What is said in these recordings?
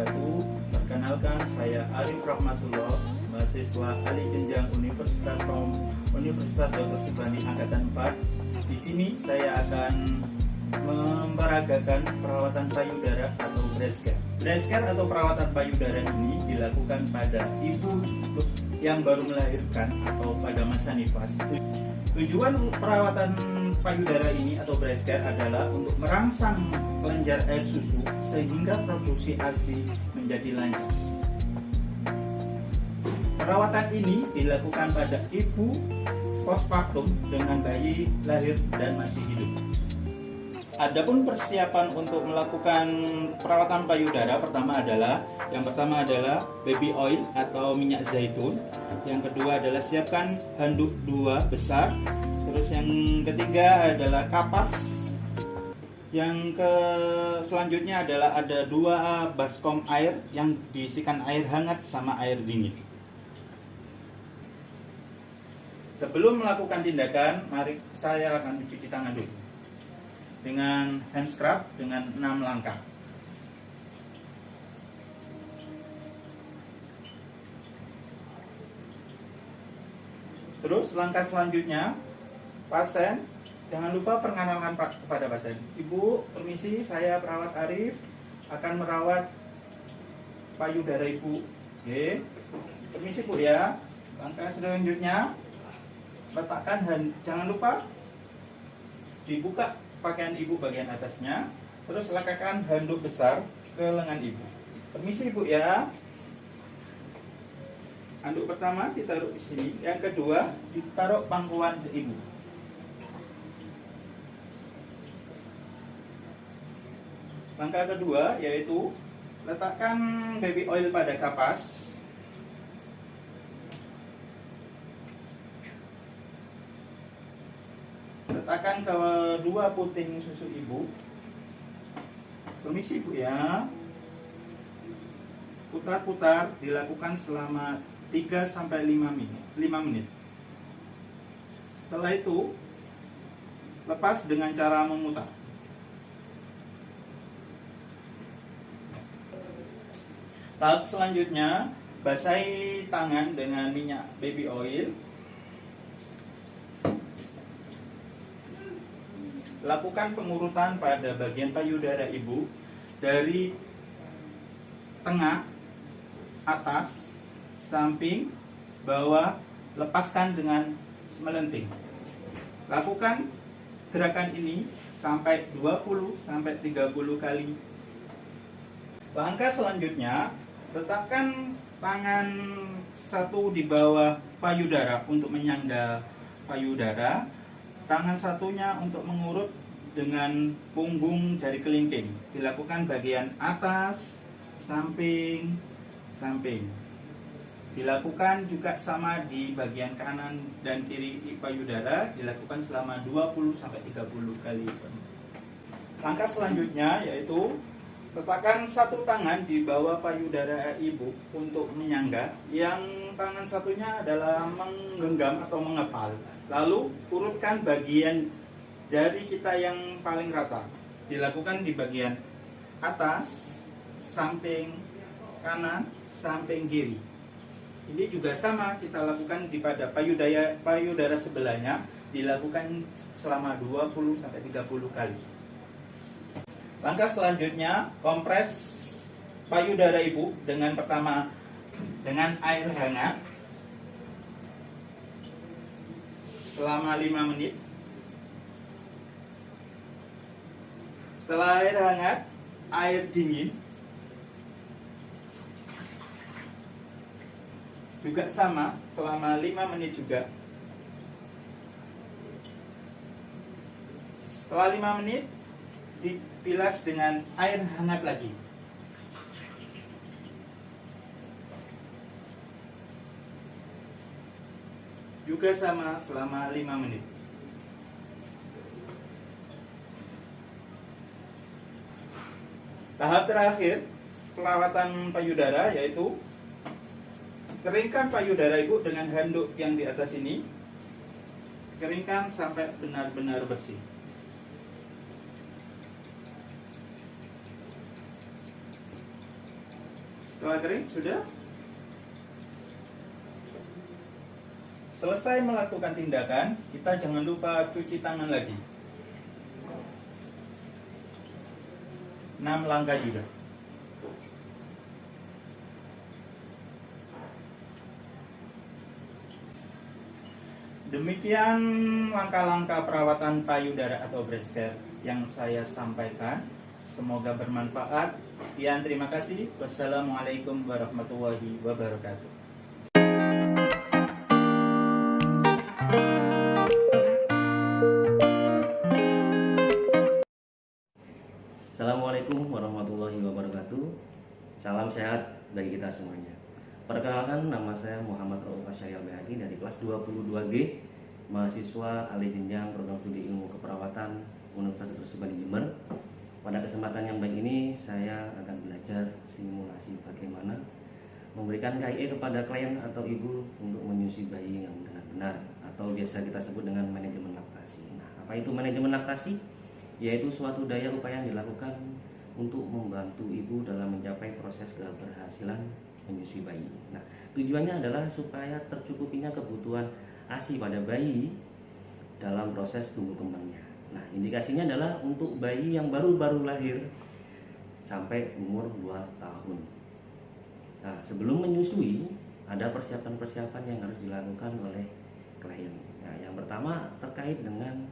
wabarakatuh. Perkenalkan, saya Arif Rahmatullah, mahasiswa ahli jenjang Universitas Dr. Subhandi Angkatan 4. Di sini saya akan memperagakan perawatan payudara atau breast care. Breast care atau perawatan payudara ini dilakukan pada ibu yang baru melahirkan atau pada masa nifas. Tujuan perawatan payudara ini atau breast care adalah untuk merangsang kelenjar air susu sehingga produksi ASI menjadi lancar. Perawatan ini dilakukan pada ibu postpartum dengan bayi lahir dan masih hidup. Adapun persiapan untuk melakukan perawatan payudara yang pertama adalah baby oil atau minyak zaitun. Yang kedua adalah siapkan handuk 2 besar. Terus yang ketiga adalah kapas. Yang selanjutnya adalah ada 2 baskom air yang diisikan air hangat sama air dingin. Sebelum melakukan tindakan, mari saya akan mencuci tangan dulu dengan hand scrub dengan 6 langkah. Terus langkah selanjutnya, pasien jangan lupa perkenalkan kepada pasien. Ibu, permisi, saya perawat Arif akan merawat payudara ibu. Oke, permisi bu ya. Langkah selanjutnya, letakkan jangan lupa dibuka pakaian ibu bagian atasnya, terus letakkan handuk besar ke lengan ibu. Permisi ibu ya. Handuk pertama ditaruh di sini, yang kedua ditaruh pangkuan ke ibu. Langkah kedua yaitu letakkan baby oil pada kapas. Letakkan ke 2 puting susu ibu. Permisi bu ya. Putar-putar dilakukan selama 3-5 menit. Setelah itu lepas dengan cara memutar. Tahap selanjutnya, basahi tangan dengan minyak baby oil. Lakukan pengurutan pada bagian payudara ibu dari tengah, atas, samping, bawah, lepaskan dengan melenting. Lakukan gerakan ini sampai 20-30 kali. Langkah selanjutnya, letakkan tangan satu di bawah payudara untuk menyangga payudara. Tangan satunya untuk mengurut dengan punggung jari kelingking. Dilakukan bagian atas, samping, samping. Dilakukan juga sama di bagian kanan dan kiri payudara. Dilakukan selama 20-30 kali. Langkah selanjutnya yaitu letakkan satu tangan di bawah payudara ibu untuk menyangga. Yang tangan satunya adalah menggenggam atau mengepal. Lalu urutkan bagian jari kita yang paling rata. Dilakukan di bagian atas, samping kanan, samping kiri. Ini juga sama kita lakukan di pada payudara sebelahnya. Dilakukan selama 20-30 kali. Langkah selanjutnya, kompres payudara ibu dengan air hangat selama 5 menit. Setelah air hangat, air dingin juga sama selama 5 menit juga. Setelah 5 menit dipilas dengan air hangat lagi. Juga sama selama 5 menit. Tahap terakhir perawatan payudara yaitu keringkan payudara ibu dengan handuk yang di atas ini. Keringkan sampai benar-benar bersih. Setelah kering sudah. Selesai melakukan tindakan, kita jangan lupa cuci tangan lagi. 6 langkah juga. Demikian langkah-langkah perawatan payudara atau breast care yang saya sampaikan. Semoga bermanfaat. Sekian, terima kasih. Wassalamualaikum warahmatullahi wabarakatuh. Assalamualaikum warahmatullahi wabarakatuh. Salam sehat bagi kita semuanya. Perkenalkan, nama saya Muhammad Rauf Asyari Al-Bahaki dari kelas 22G, mahasiswa alih jenjang program studi ilmu keperawatan Universitas Trisubandi Jember. Pada kesempatan yang baik ini, saya akan belajar simulasi bagaimana memberikan KIE kepada klien atau ibu untuk menyusui bayi yang dengan benar, atau biasa kita sebut dengan manajemen laktasi. Nah, apa itu manajemen laktasi? Yaitu suatu daya upaya yang dilakukan untuk membantu ibu dalam mencapai proses keberhasilan menyusui bayi. Nah, tujuannya adalah supaya tercukupinya kebutuhan ASI pada bayi dalam proses tumbuh kembangnya. Nah, indikasinya adalah untuk bayi yang baru-baru lahir sampai umur 2 tahun. Nah, sebelum menyusui, ada persiapan-persiapan yang harus dilakukan oleh klien. Nah, yang pertama terkait dengan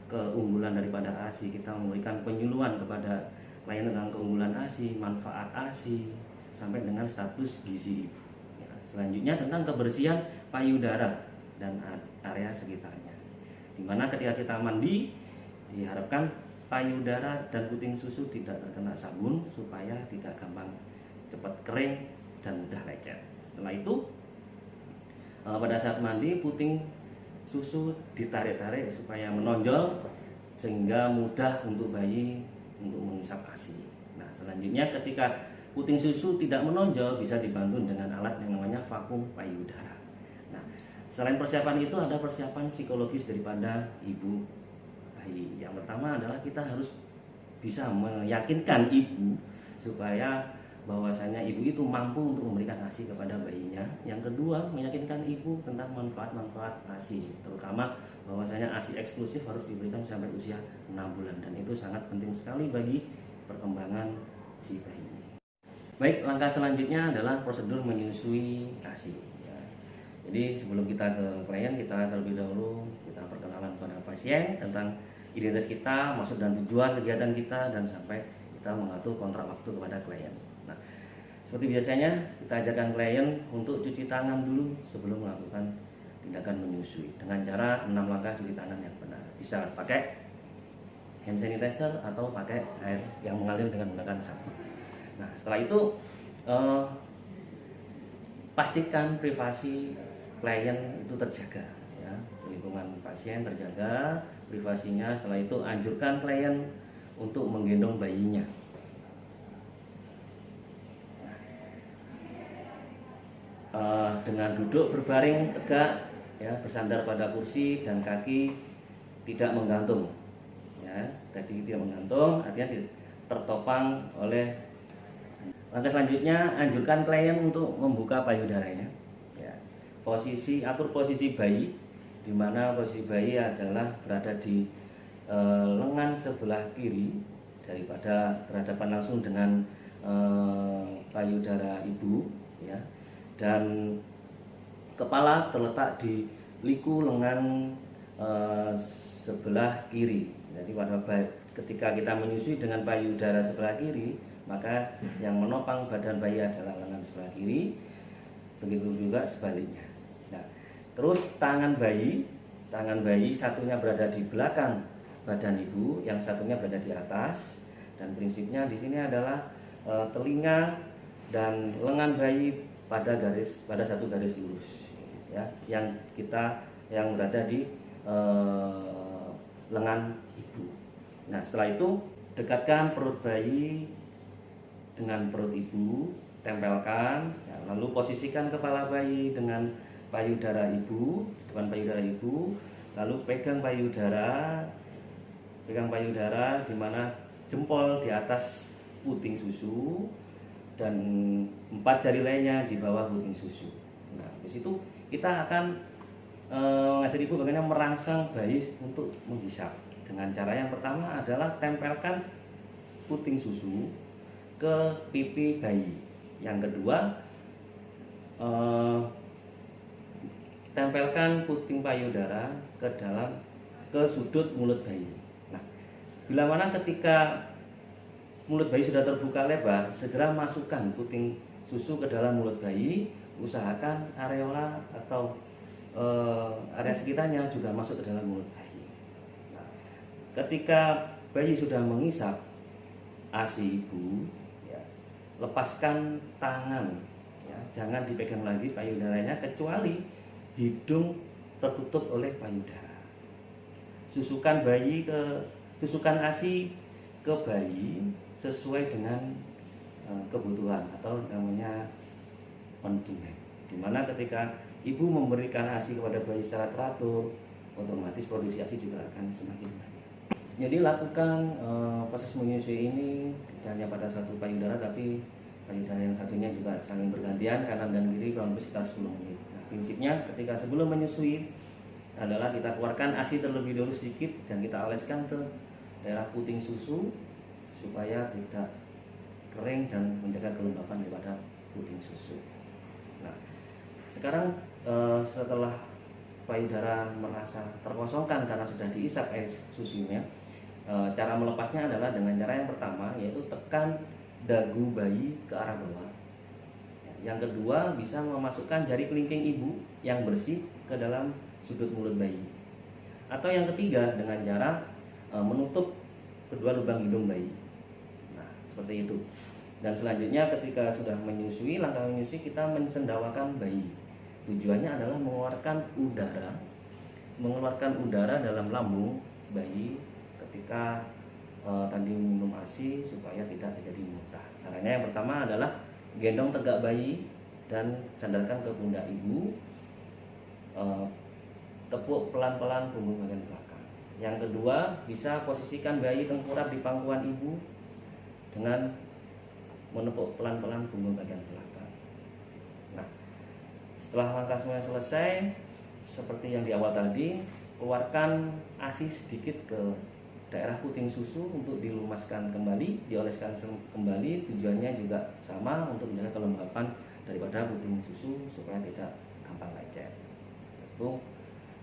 keunggulan daripada ASI. Kita memberikan penyuluhan kepada klien tentang keunggulan ASI, manfaat ASI, sampai dengan status gizi ibu. Ya, selanjutnya tentang kebersihan payudara dan area sekitarnya, dimana ketika kita mandi diharapkan payudara dan puting susu tidak terkena sabun supaya tidak gampang cepat kering dan mudah lecet. Setelah itu pada saat mandi puting susu ditarik-tarik supaya menonjol sehingga mudah untuk bayi untuk mengisap ASI. Nah, selanjutnya ketika puting susu tidak menonjol bisa dibantu dengan alat yang namanya vakum payudara. Nah, selain persiapan itu ada persiapan psikologis daripada ibu bayi. Yang pertama adalah kita harus bisa meyakinkan ibu supaya bahwasanya ibu itu mampu untuk memberikan ASI kepada bayinya. Yang kedua, meyakinkan ibu tentang manfaat-manfaat ASI, terutama bahwasanya ASI eksklusif harus diberikan sampai usia 6 bulan, dan itu sangat penting sekali bagi perkembangan si bayi. Baik, langkah selanjutnya adalah prosedur menyusui ASI. Ya. Jadi sebelum kita ke klien, kita terlebih dahulu kita perkenalan kepada pasien tentang identitas kita, maksud dan tujuan kegiatan kita, dan sampai kita mengatur kontrak waktu kepada klien. Nah, seperti biasanya kita ajarkan klien untuk cuci tangan dulu sebelum melakukan tindakan menyusui dengan cara 6 langkah cuci tangan yang benar. Bisa pakai hand sanitizer atau pakai air yang mengalir dengan menggunakan sabun. Nah, setelah itu pastikan privasi klien itu terjaga, ya, lingkungan pasien terjaga privasinya. Setelah itu anjurkan klien untuk menggendong bayinya. Dengan duduk berbaring tegak, ya, bersandar pada kursi dan kaki tidak menggantung, ya, tadi tidak menggantung artinya tertopang oleh. Langkah selanjutnya, anjurkan klien untuk membuka payudaranya, ya. Atur posisi bayi, di mana posisi bayi adalah berada di lengan sebelah kiri daripada berhadapan langsung dengan payudara ibu, ya. Dan kepala terletak di liku lengan sebelah kiri. Jadi ketika kita menyusui dengan payudara sebelah kiri, maka yang menopang badan bayi adalah lengan sebelah kiri. Begitu juga sebaliknya. Nah, terus tangan bayi satunya berada di belakang badan ibu, yang satunya berada di atas. Dan prinsipnya di sini adalah telinga dan lengan bayi pada satu garis lurus, ya, yang berada di lengan ibu. Nah, setelah itu dekatkan perut bayi dengan perut ibu, tempelkan, ya, lalu posisikan kepala bayi dengan payudara ibu, depan payudara ibu, lalu pegang payudara di mana jempol di atas puting susu, dan 4 jari lainnya di bawah puting susu. Nah, di situ kita akan mengajari ibu bagaimana merangsang bayi untuk menghisap. Dengan cara yang pertama adalah tempelkan puting susu ke pipi bayi. Yang kedua, tempelkan puting payudara ke sudut mulut bayi. Nah, bila mana ketika mulut bayi sudah terbuka lebar, segera masukkan puting susu ke dalam mulut bayi. Usahakan areola atau area sekitarnya juga masuk ke dalam mulut bayi. Nah, ketika bayi sudah mengisap ASI ibu, ya, lepaskan tangan, ya, jangan dipegang lagi payudaranya kecuali hidung tertutup oleh payudara. Susukan ASI ke bayi sesuai dengan kebutuhan atau namanya on demand. Dimana ketika ibu memberikan ASI kepada bayi secara teratur, otomatis produksi ASI juga akan semakin banyak. Jadi lakukan proses menyusui ini tidak hanya pada satu payudara, tapi payudara yang satunya juga saling bergantian kanan dan kiri kurang lebih sekitar 10 menit. Nah, prinsipnya ketika sebelum menyusui adalah kita keluarkan ASI terlebih dahulu sedikit dan kita oleskan ke daerah puting susu supaya tidak kering dan menjaga kelembapan daripada puting susu. Nah, sekarang setelah payudara merasa terkosongkan karena sudah diisap air susunya, cara melepasnya adalah dengan cara yang pertama, yaitu tekan dagu bayi ke arah bawah. Yang kedua, bisa memasukkan jari kelingking ibu yang bersih ke dalam sudut mulut bayi. Atau yang ketiga, dengan cara menutup kedua lubang hidung bayi. Nah, seperti itu. Dan selanjutnya ketika sudah menyusui, langkah menyusui kita mencendawakan bayi. Tujuannya adalah mengeluarkan udara dalam lambung bayi ketika tadi minum ASI supaya tidak terjadi muntah. Caranya yang pertama adalah gendong tegak bayi dan sandarkan ke pundak ibu. Tepuk pelan-pelan punggung bagian belakang. Yang kedua, bisa posisikan bayi tengkurap di pangkuan ibu dengan menepuk pelan-pelan punggung bagian belakang. Nah, setelah langkah semuanya selesai, seperti yang di awal tadi, keluarkan ASI sedikit ke daerah puting susu untuk dilumaskan kembali, dioleskan kembali. Tujuannya juga sama, untuk menjaga kelembapan daripada puting susu supaya tidak gampang lecet. Itu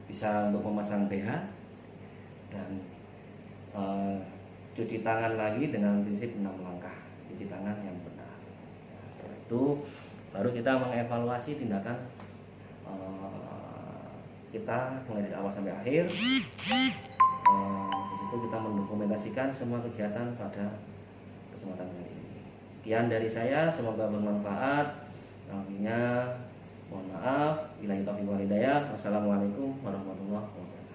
bisa untuk memasang BH dan cuci tangan lagi dengan prinsip 6 langkah cuci tangan yang benar. Setelah itu baru kita mengevaluasi tindakan kita mulai dari awal sampai akhir. Di situ kita mendokumentasikan semua kegiatan pada kesempatan kali ini. Sekian dari saya, semoga bermanfaat. Akhirnya mohon maaf, billahi taufiq wal hidayah. Wassalamualaikum warahmatullahi wabarakatuh.